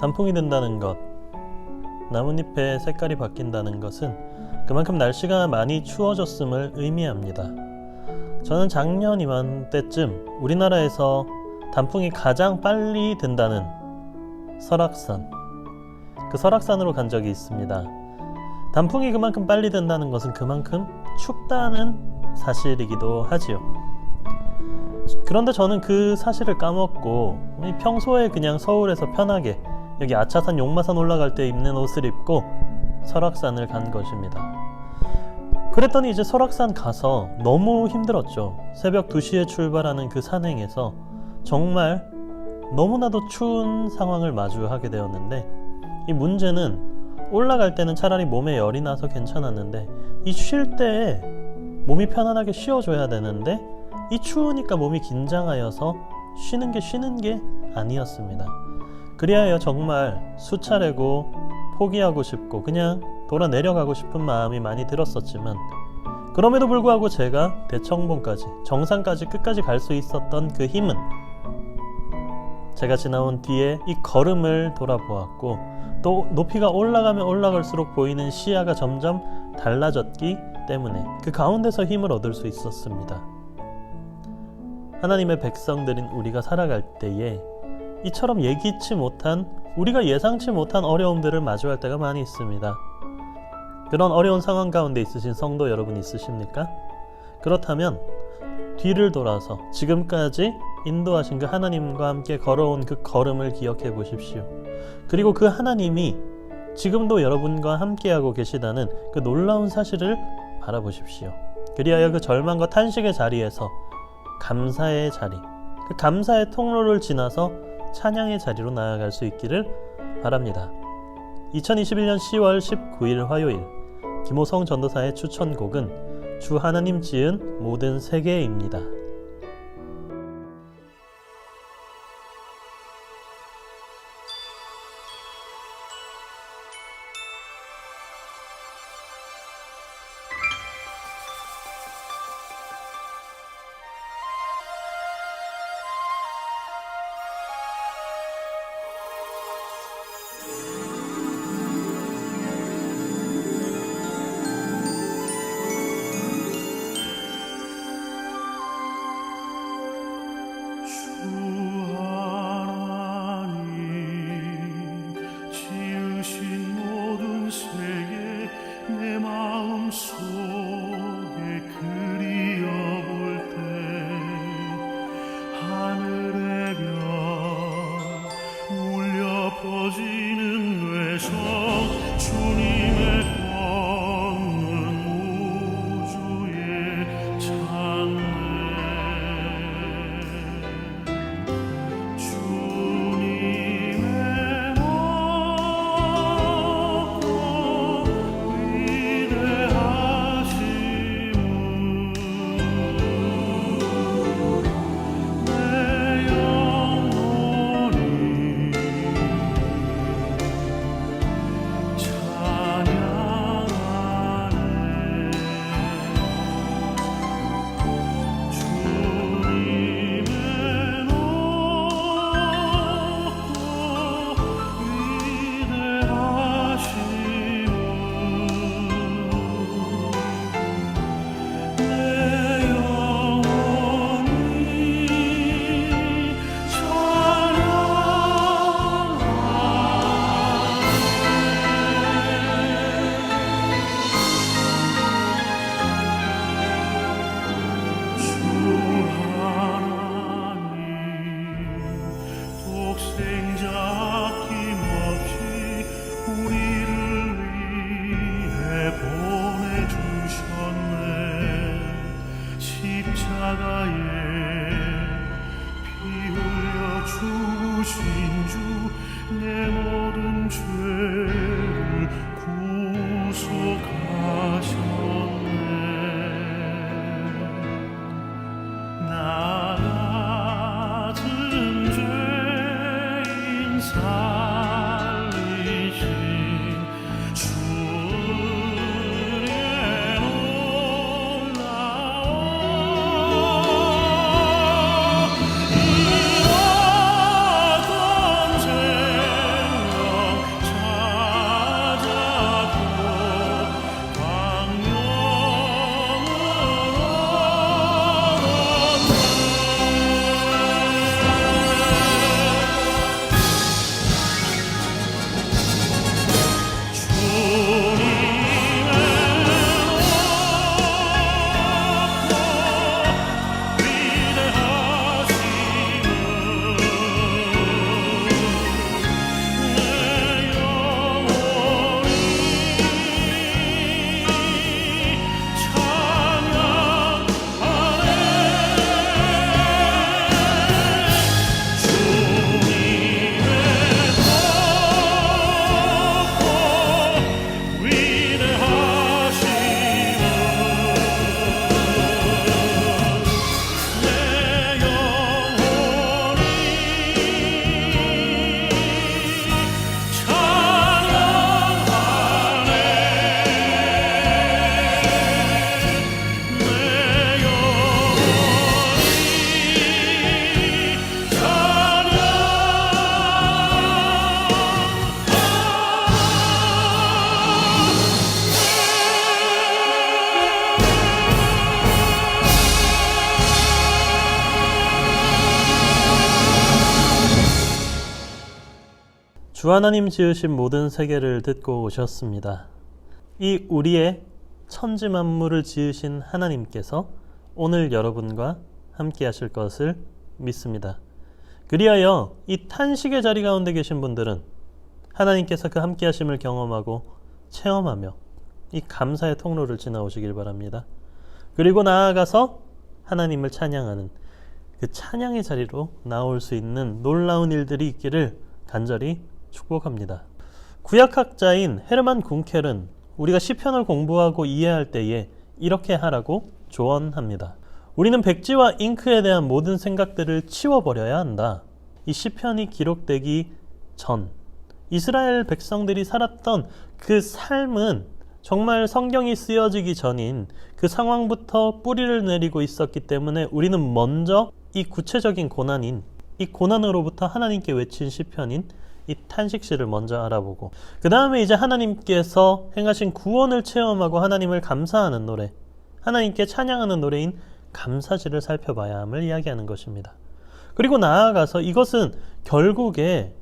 단풍이 든다는 것, 나뭇잎의 색깔이 바뀐다는 것은 그만큼 날씨가 많이 추워졌음을 의미합니다. 저는 작년 이맘때쯤 우리나라에서 단풍이 가장 빨리 든다는 설악산, 그 설악산으로 간 적이 있습니다. 단풍이 그만큼 빨리 든다는 것은 그만큼 춥다는 사실이기도 하지요. 그런데 저는 그 사실을 까먹고 평소에 그냥 서울에서 편하게 여기 아차산 용마산 올라갈 때 입는 옷을 입고 설악산을 간 것입니다. 그랬더니 이제 설악산 가서 너무 힘들었죠. 새벽 2시에 출발하는 그 산행에서 정말 너무나도 추운 상황을 마주하게 되었는데, 이 문제는 올라갈 때는 차라리 몸에 열이 나서 괜찮았는데 이 쉴 때에 몸이 편안하게 쉬어줘야 되는데 이 추우니까 몸이 긴장하여서 쉬는 게 아니었습니다. 그리하여 정말 수차례고 포기하고 싶고 그냥 돌아 내려가고 싶은 마음이 많이 들었었지만, 그럼에도 불구하고 제가 대청봉까지, 정상까지 끝까지 갈 수 있었던 그 힘은 제가 지나온 뒤에 이 걸음을 돌아보았고, 또 높이가 올라가면 올라갈수록 보이는 시야가 점점 달라졌기 때문에 그 가운데서 힘을 얻을 수 있었습니다. 하나님의 백성들인 우리가 살아갈 때에 이처럼 예기치 못한, 우리가 예상치 못한 어려움들을 마주할 때가 많이 있습니다. 그런 어려운 상황 가운데 있으신 성도 여러분 있으십니까? 그렇다면 뒤를 돌아서 지금까지 인도하신 그 하나님과 함께 걸어온 그 걸음을 기억해 보십시오. 그리고 그 하나님이 지금도 여러분과 함께하고 계시다는 그 놀라운 사실을 바라보십시오. 그리하여 그 절망과 탄식의 자리에서 감사의 자리, 그 감사의 통로를 지나서 찬양의 자리로 나아갈 수 있기를 바랍니다. 2021년 10월 19일 화요일, 김호성 전도사의 추천곡은 주 하나님 지은 모든 세계입니다. 주 하나님 지으신 모든 세계를 듣고 오셨습니다. 이 우리의 천지 만물을 지으신 하나님께서 오늘 여러분과 함께 하실 것을 믿습니다. 그리하여 이 탄식의 자리 가운데 계신 분들은 하나님께서 그 함께 하심을 경험하고 체험하며 이 감사의 통로를 지나오시길 바랍니다. 그리고 나아가서 하나님을 찬양하는 그 찬양의 자리로 나올 수 있는 놀라운 일들이 있기를 간절히 축복합니다. 구약학자인 헤르만 궁켈은 우리가 시편을 공부하고 이해할 때에 이렇게 하라고 조언합니다. 우리는 백지와 잉크에 대한 모든 생각들을 치워버려야 한다. 이 시편이 기록되기 전 이스라엘 백성들이 살았던 그 삶은 정말 성경이 쓰여지기 전인 그 상황부터 뿌리를 내리고 있었기 때문에 우리는 먼저 이 구체적인 고난인 이 고난으로부터 하나님께 외친 시편인 이 탄식시를 먼저 알아보고 그 다음에 이제 하나님께서 행하신 구원을 체험하고 하나님을 감사하는 노래, 하나님께 찬양하는 노래인 감사시를 살펴봐야 함을 이야기하는 것입니다. 그리고 나아가서 이것은 결국에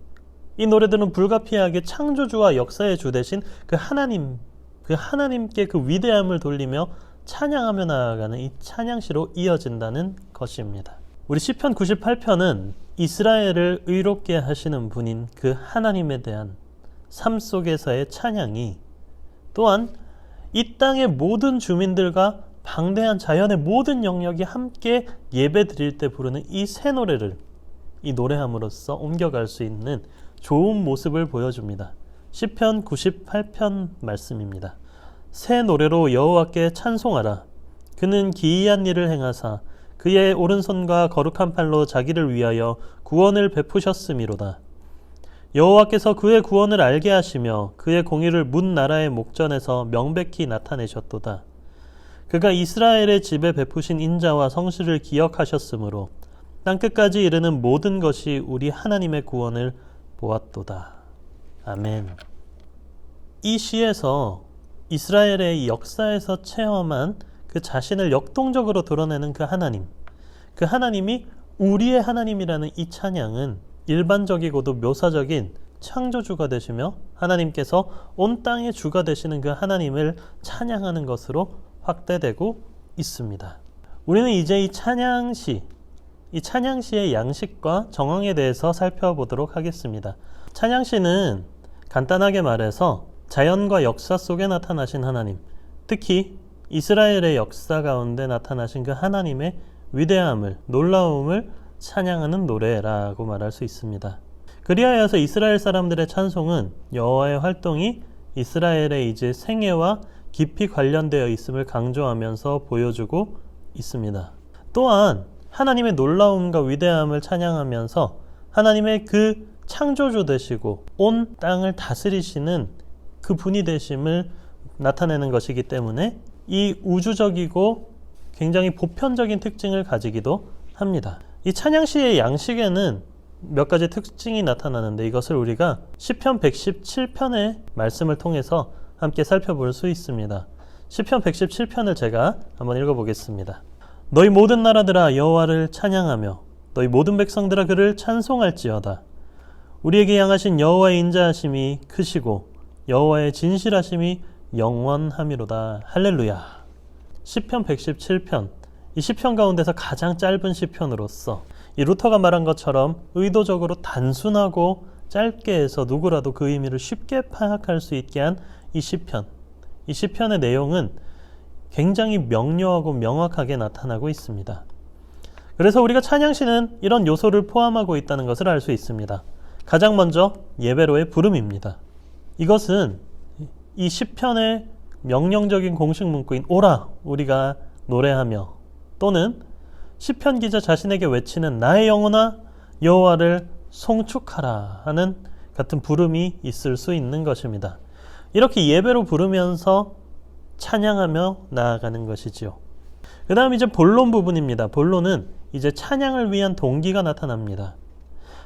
이 노래들은 불가피하게 창조주와 역사의 주 대신 그 하나님께 그 위대함을 돌리며 찬양하며 나아가는 이 찬양시로 이어진다는 것입니다. 우리 시편 98편은 이스라엘을 의롭게 하시는 분인 그 하나님에 대한 삶 속에서의 찬양이 또한 이 땅의 모든 주민들과 방대한 자연의 모든 영역이 함께 예배 드릴 때 부르는 이 새 노래를 이 노래함으로써 옮겨갈 수 있는 좋은 모습을 보여줍니다. 시편 98편 말씀입니다. 새 노래로 여호와께 찬송하라. 그는 기이한 일을 행하사 그의 오른손과 거룩한 팔로 자기를 위하여 구원을 베푸셨음이로다. 여호와께서 그의 구원을 알게 하시며 그의 공의를 문 나라의 목전에서 명백히 나타내셨도다. 그가 이스라엘의 집에 베푸신 인자와 성실을 기억하셨으므로 땅끝까지 이르는 모든 것이 우리 하나님의 구원을 보았도다. 아멘. 이 시에서 이스라엘의 역사에서 체험한 그 자신을 역동적으로 드러내는 그 하나님이 우리의 하나님이라는 이 찬양은 일반적이고도 묘사적인 창조주가 되시며 하나님께서 온 땅의 주가 되시는 그 하나님을 찬양하는 것으로 확대되고 있습니다. 우리는 이제 이 찬양시의 양식과 정황에 대해서 살펴보도록 하겠습니다. 찬양시는 간단하게 말해서 자연과 역사 속에 나타나신 하나님, 특히 이스라엘의 역사 가운데 나타나신 그 하나님의 위대함을, 놀라움을 찬양하는 노래라고 말할 수 있습니다. 그리하여서 이스라엘 사람들의 찬송은 여호와의 활동이 이스라엘의 이제 생애와 깊이 관련되어 있음을 강조하면서 보여주고 있습니다. 또한 하나님의 놀라움과 위대함을 찬양하면서 하나님의 그 창조주 되시고 온 땅을 다스리시는 그 분이 되심을 나타내는 것이기 때문에 이 우주적이고 굉장히 보편적인 특징을 가지기도 합니다. 이 찬양시의 양식에는 몇 가지 특징이 나타나는데 이것을 우리가 시편 117편의 말씀을 통해서 함께 살펴볼 수 있습니다. 시편 117편을 제가 한번 읽어보겠습니다. 너희 모든 나라들아 여호와를 찬양하며 너희 모든 백성들아 그를 찬송할지어다. 우리에게 향하신 여호와의 인자하심이 크시고 여호와의 진실하심이 영원함이로다. 할렐루야. 시편 117편, 이 시편 가운데서 가장 짧은 시편으로서 이 루터가 말한 것처럼 의도적으로 단순하고 짧게 해서 누구라도 그 의미를 쉽게 파악할 수 있게 한 이 시편의 내용은 굉장히 명료하고 명확하게 나타나고 있습니다. 그래서 우리가 찬양시는 이런 요소를 포함하고 있다는 것을 알 수 있습니다. 가장 먼저 예배로의 부름입니다. 이것은 이 시편의 명령적인 공식 문구인 오라 우리가 노래하며 또는 시편 기자 자신에게 외치는 나의 영혼아 여호와를 송축하라 하는 같은 부름이 있을 수 있는 것입니다. 이렇게 예배로 부르면서 찬양하며 나아가는 것이지요. 그 다음 이제 본론 부분입니다. 본론은 이제 찬양을 위한 동기가 나타납니다.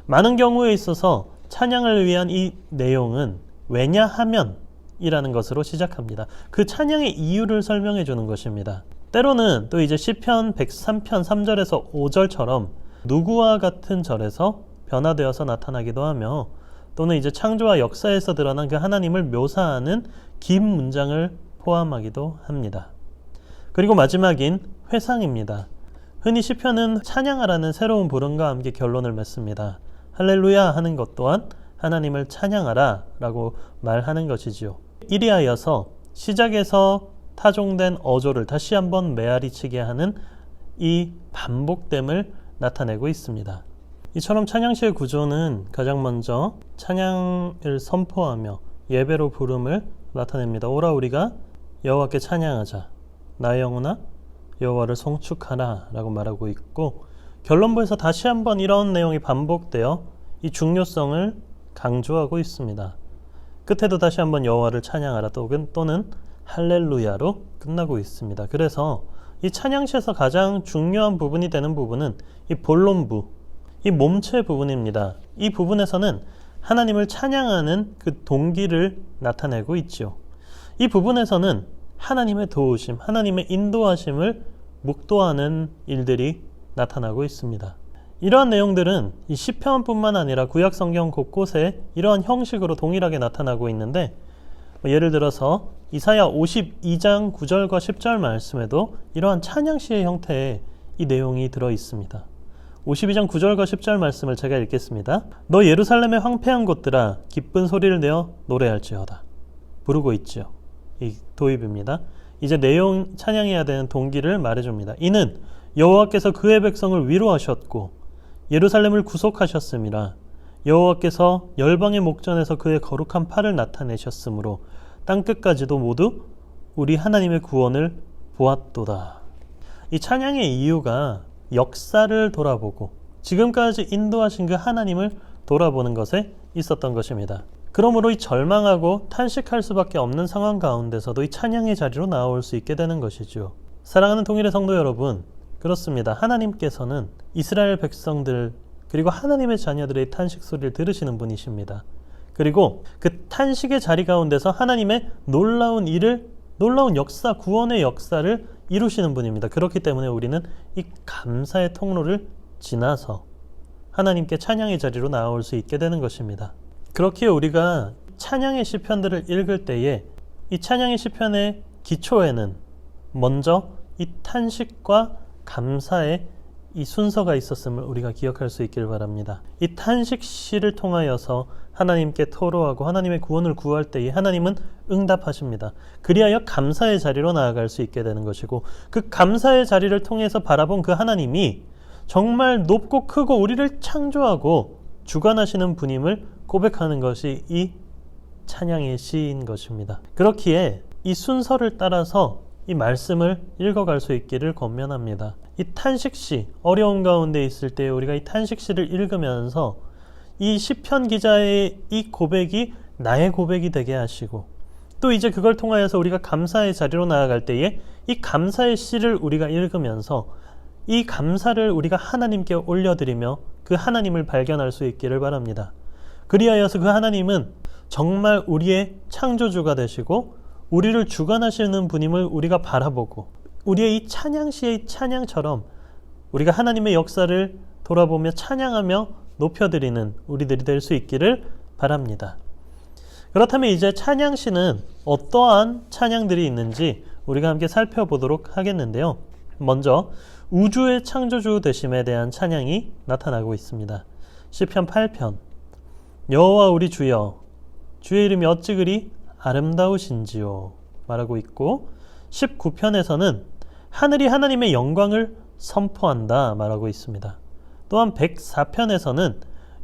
많은 경우에 있어서 찬양을 위한 이 내용은 왜냐하면 이라는 것으로 시작합니다. 그 찬양의 이유를 설명해 주는 것입니다. 때로는 또 이제 시편 103편 3절에서 5절처럼 누구와 같은 절에서 변화되어서 나타나기도 하며 또는 이제 창조와 역사에서 드러난 그 하나님을 묘사하는 긴 문장을 포함하기도 합니다. 그리고 마지막인 회상입니다. 흔히 시편은 찬양하라는 새로운 부름과 함께 결론을 맺습니다. 할렐루야 하는 것 또한 하나님을 찬양하라 라고 말하는 것이지요. 이리하여서 시작에서 타종된 어조를 다시 한번 메아리치게 하는 이 반복됨을 나타내고 있습니다. 이처럼 찬양시의 구조는 가장 먼저 찬양을 선포하며 예배로 부름을 나타냅니다. 오라 우리가 여호와께 찬양하자. 나의 영혼아 여호와를 송축하라 라고 말하고 있고, 결론부에서 다시 한번 이런 내용이 반복되어 이 중요성을 강조하고 있습니다. 끝에도 다시 한번 여호와를 찬양하라 또는 할렐루야로 끝나고 있습니다. 그래서 이 찬양시에서 가장 중요한 부분이 되는 부분은 이 본론부, 이 몸체 부분입니다. 이 부분에서는 하나님을 찬양하는 그 동기를 나타내고 있죠. 이 부분에서는 하나님의 도우심, 하나님의 인도하심을 묵도하는 일들이 나타나고 있습니다. 이러한 내용들은 이 시편뿐만 아니라 구약 성경 곳곳에 이러한 형식으로 동일하게 나타나고 있는데, 예를 들어서 이사야 52장 9절과 10절 말씀에도 이러한 찬양시의 형태의 이 내용이 들어 있습니다. 52장 9절과 10절 말씀을 제가 읽겠습니다. 너 예루살렘의 황폐한 곳들아 기쁜 소리를 내어 노래할지어다. 부르고 있죠. 이 도입입니다. 이제 내용 찬양해야 되는 동기를 말해줍니다. 이는 여호와께서 그의 백성을 위로하셨고 예루살렘을 구속하셨음이라. 여호와께서 열방의 목전에서 그의 거룩한 팔을 나타내셨으므로 땅끝까지도 모두 우리 하나님의 구원을 보았도다. 이 찬양의 이유가 역사를 돌아보고 지금까지 인도하신 그 하나님을 돌아보는 것에 있었던 것입니다. 그러므로 이 절망하고 탄식할 수밖에 없는 상황 가운데서도 이 찬양의 자리로 나올 수 있게 되는 것이죠. 사랑하는 통일의 성도 여러분, 그렇습니다. 하나님께서는 이스라엘 백성들 그리고 하나님의 자녀들의 탄식 소리를 들으시는 분이십니다. 그리고 그 탄식의 자리 가운데서 하나님의 놀라운 일을, 놀라운 역사, 구원의 역사를 이루시는 분입니다. 그렇기 때문에 우리는 이 감사의 통로를 지나서 하나님께 찬양의 자리로 나올 수 있게 되는 것입니다. 그렇기에 우리가 찬양의 시편들을 읽을 때에 이 찬양의 시편의 기초에는 먼저 이 탄식과 감사의 이 순서가 있었음을 우리가 기억할 수 있길 바랍니다. 이 탄식시를 통하여서 하나님께 토로하고 하나님의 구원을 구할 때에 하나님은 응답하십니다. 그리하여 감사의 자리로 나아갈 수 있게 되는 것이고, 그 감사의 자리를 통해서 바라본 그 하나님이 정말 높고 크고 우리를 창조하고 주관하시는 분임을 고백하는 것이 이 찬양의 시인 것입니다. 그렇기에 이 순서를 따라서 이 말씀을 읽어갈 수 있기를 권면합니다. 이 탄식시, 어려움 가운데 있을 때 우리가 이 탄식시를 읽으면서 이 시편 기자의 이 고백이 나의 고백이 되게 하시고, 또 이제 그걸 통하여서 우리가 감사의 자리로 나아갈 때에 이 감사의 시를 우리가 읽으면서 이 감사를 우리가 하나님께 올려드리며 그 하나님을 발견할 수 있기를 바랍니다. 그리하여서 그 하나님은 정말 우리의 창조주가 되시고 우리를 주관하시는 분임을 우리가 바라보고, 우리의 이 찬양시의 찬양처럼 우리가 하나님의 역사를 돌아보며 찬양하며 높여드리는 우리들이 될 수 있기를 바랍니다. 그렇다면 이제 찬양시는 어떠한 찬양들이 있는지 우리가 함께 살펴보도록 하겠는데요. 먼저 우주의 창조주 되심에 대한 찬양이 나타나고 있습니다. 시편 8편 여호와 우리 주여 주의 이름이 어찌 그리 아름다우신지요 말하고 있고, 19편에서는 하늘이 하나님의 영광을 선포한다 말하고 있습니다. 또한 104편에서는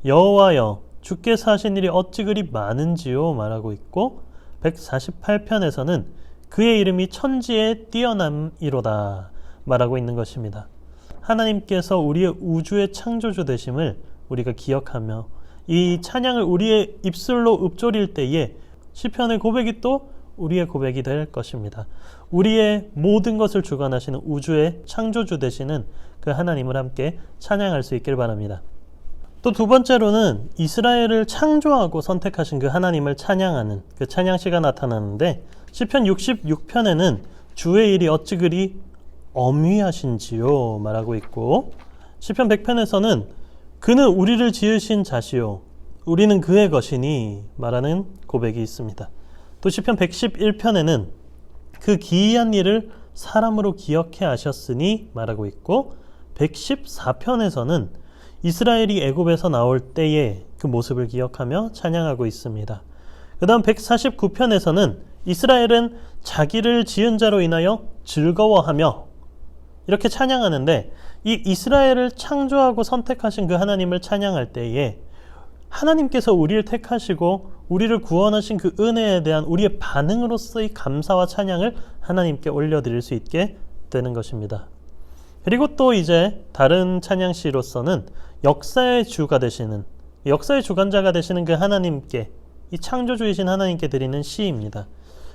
여호와여 주께서 하신 일이 어찌 그리 많은지요 말하고 있고, 148편에서는 그의 이름이 천지에 뛰어남이로다 말하고 있는 것입니다. 하나님께서 우리의 우주의 창조주 되심을 우리가 기억하며 이 찬양을 우리의 입술로 읊조릴 때에 시편의 고백이 또 우리의 고백이 될 것입니다. 우리의 모든 것을 주관하시는 우주의 창조주 되시는 그 하나님을 함께 찬양할 수 있길 바랍니다. 또 두 번째로는 이스라엘을 창조하고 선택하신 그 하나님을 찬양하는 그 찬양시가 나타나는데, 시편 66편에는 주의 일이 어찌 그리 엄위하신지요 말하고 있고, 시편 100편에서는 그는 우리를 지으신 자시요 우리는 그의 것이니 말하는 고백이 있습니다. 또 시편 111편에는 그 기이한 일을 사람으로 기억해 하셨으니 말하고 있고, 114편에서는 이스라엘이 애굽에서 나올 때의 그 모습을 기억하며 찬양하고 있습니다. 그 다음 149편에서는 이스라엘은 자기를 지은 자로 인하여 즐거워하며 이렇게 찬양하는데, 이 이스라엘을 창조하고 선택하신 그 하나님을 찬양할 때에 하나님께서 우리를 택하시고 우리를 구원하신 그 은혜에 대한 우리의 반응으로서의 감사와 찬양을 하나님께 올려드릴 수 있게 되는 것입니다. 그리고 또 이제 다른 찬양시로서는 역사의 주가 되시는, 역사의 주관자가 되시는 그 하나님께, 이 창조주이신 하나님께 드리는 시입니다.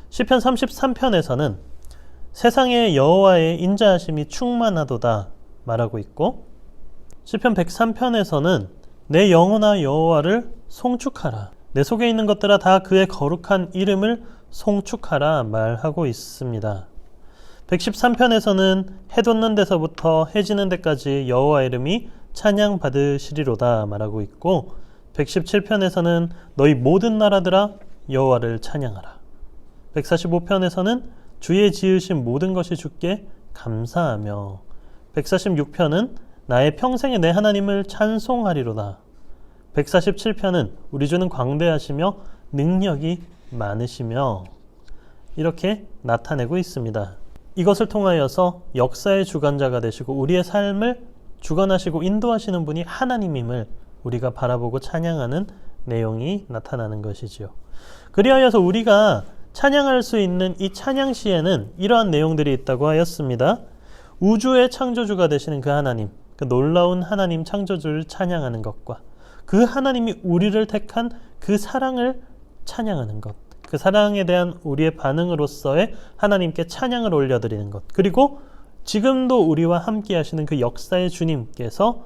시편 33편에서는 세상에 여호와의 인자하심이 충만하도다 말하고 있고, 시편 103편에서는 내 영혼아 여호와를 송축하라, 내 속에 있는 것들아 다 그의 거룩한 이름을 송축하라 말하고 있습니다. 113편에서는 해 돋는 데서부터 해 지는 데까지 여호와 이름이 찬양받으시리로다 말하고 있고, 117편에서는 너희 모든 나라들아 여호와를 찬양하라, 145편에서는 주의 지으신 모든 것이 주께 감사하며, 146편은 나의 평생에 내 하나님을 찬송하리로다, 147편은 우리 주는 광대하시며 능력이 많으시며, 이렇게 나타내고 있습니다. 이것을 통하여서 역사의 주관자가 되시고 우리의 삶을 주관하시고 인도하시는 분이 하나님임을 우리가 바라보고 찬양하는 내용이 나타나는 것이지요. 그리하여서 우리가 찬양할 수 있는 이 찬양시에는 이러한 내용들이 있다고 하였습니다. 우주의 창조주가 되시는 그 하나님, 그 놀라운 하나님 창조주를 찬양하는 것과 그 하나님이 우리를 택한 그 사랑을 찬양하는 것, 그 사랑에 대한 우리의 반응으로서의 하나님께 찬양을 올려드리는 것, 그리고 지금도 우리와 함께 하시는 그 역사의 주님께서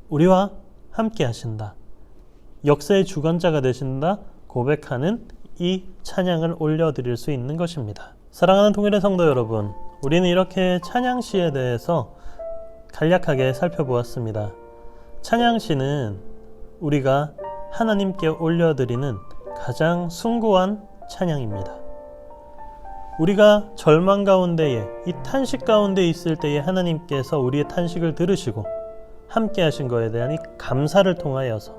우리와 함께 하신다, 역사의 주관자가 되신다 고백하는 이 찬양을 올려드릴 수 있는 것입니다. 사랑하는 통일의 성도 여러분, 우리는 이렇게 찬양시에 대해서 간략하게 살펴보았습니다. 찬양시는 우리가 하나님께 올려드리는 가장 숭고한 찬양입니다. 우리가 절망 가운데에, 이 탄식 가운데 있을 때에 하나님께서 우리의 탄식을 들으시고 함께 하신 것에 대한 이 감사를 통하여서,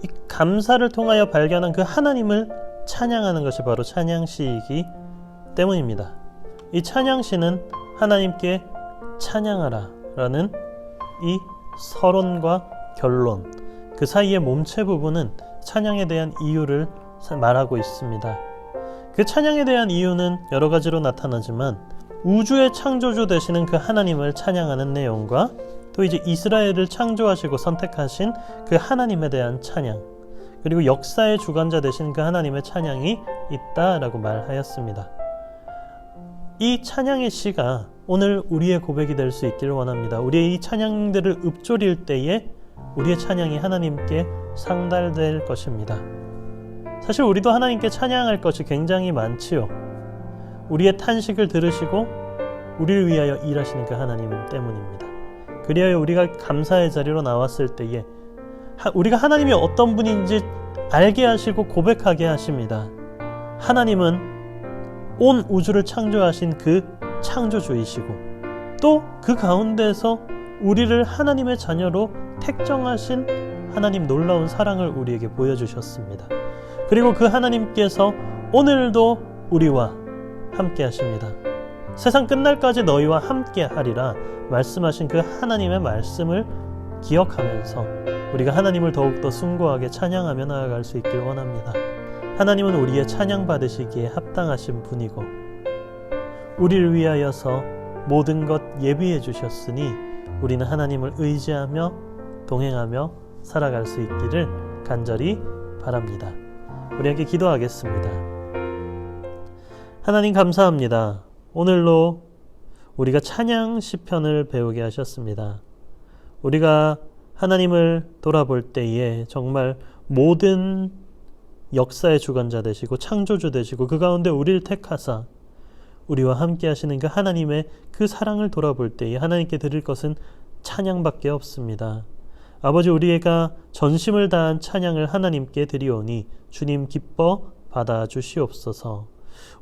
이 감사를 통하여 발견한 그 하나님을 찬양하는 것이 바로 찬양시이기 때문입니다. 이 찬양시는 하나님께 찬양하라 라는 이 서론과 결론, 그 사이의 몸체 부분은 찬양에 대한 이유를 말하고 있습니다. 그 찬양에 대한 이유는 여러 가지로 나타나지만, 우주의 창조주 되시는 그 하나님을 찬양하는 내용과 또 이제 이스라엘을 창조하시고 선택하신 그 하나님에 대한 찬양, 그리고 역사의 주관자 되신 그 하나님의 찬양이 있다라고 말하였습니다. 이 찬양의 시가 오늘 우리의 고백이 될 수 있기를 원합니다. 우리의 이 찬양들을 읊조릴 때에 우리의 찬양이 하나님께 상달될 것입니다. 사실 우리도 하나님께 찬양할 것이 굉장히 많지요. 우리의 탄식을 들으시고 우리를 위하여 일하시는 그 하나님 때문입니다. 그리하여 우리가 감사의 자리로 나왔을 때에 우리가 하나님이 어떤 분인지 알게 하시고 고백하게 하십니다. 하나님은 온 우주를 창조하신 그 창조주이시고, 또 그 가운데서 우리를 하나님의 자녀로 택정하신 하나님 놀라운 사랑을 우리에게 보여주셨습니다. 그리고 그 하나님께서 오늘도 우리와 함께 하십니다. 세상 끝날까지 너희와 함께 하리라 말씀하신 그 하나님의 말씀을 기억하면서 우리가 하나님을 더욱더 숭고하게 찬양하며 나아갈 수 있길 원합니다. 하나님은 우리의 찬양 받으시기에 합당하신 분이고, 우리를 위하여서 모든 것 예비해 주셨으니 우리는 하나님을 의지하며 동행하며 살아갈 수 있기를 간절히 바랍니다. 우리 함께 기도하겠습니다. 하나님 감사합니다. 오늘로 우리가 찬양 시편을 배우게 하셨습니다. 우리가 하나님을 돌아볼 때에 정말 모든 역사의 주관자 되시고 창조주 되시고 그 가운데 우리를 택하사 우리와 함께 하시는 그 하나님의 그 사랑을 돌아볼 때에 하나님께 드릴 것은 찬양밖에 없습니다. 아버지, 우리가 전심을 다한 찬양을 하나님께 드리오니 주님 기뻐 받아주시옵소서.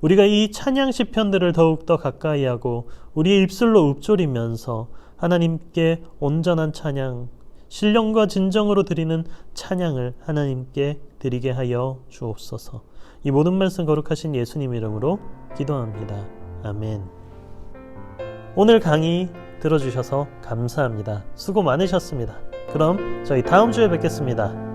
우리가 이 찬양 시편들을 더욱더 가까이하고 우리의 입술로 읊조리면서 하나님께 온전한 찬양, 신령과 진정으로 드리는 찬양을 하나님께 드리게 하여 주옵소서. 이 모든 말씀 거룩하신 예수님 이름으로 기도합니다. 아멘. 오늘 강의 들어주셔서 감사합니다. 수고 많으셨습니다. 그럼 저희 다음 주에 뵙겠습니다.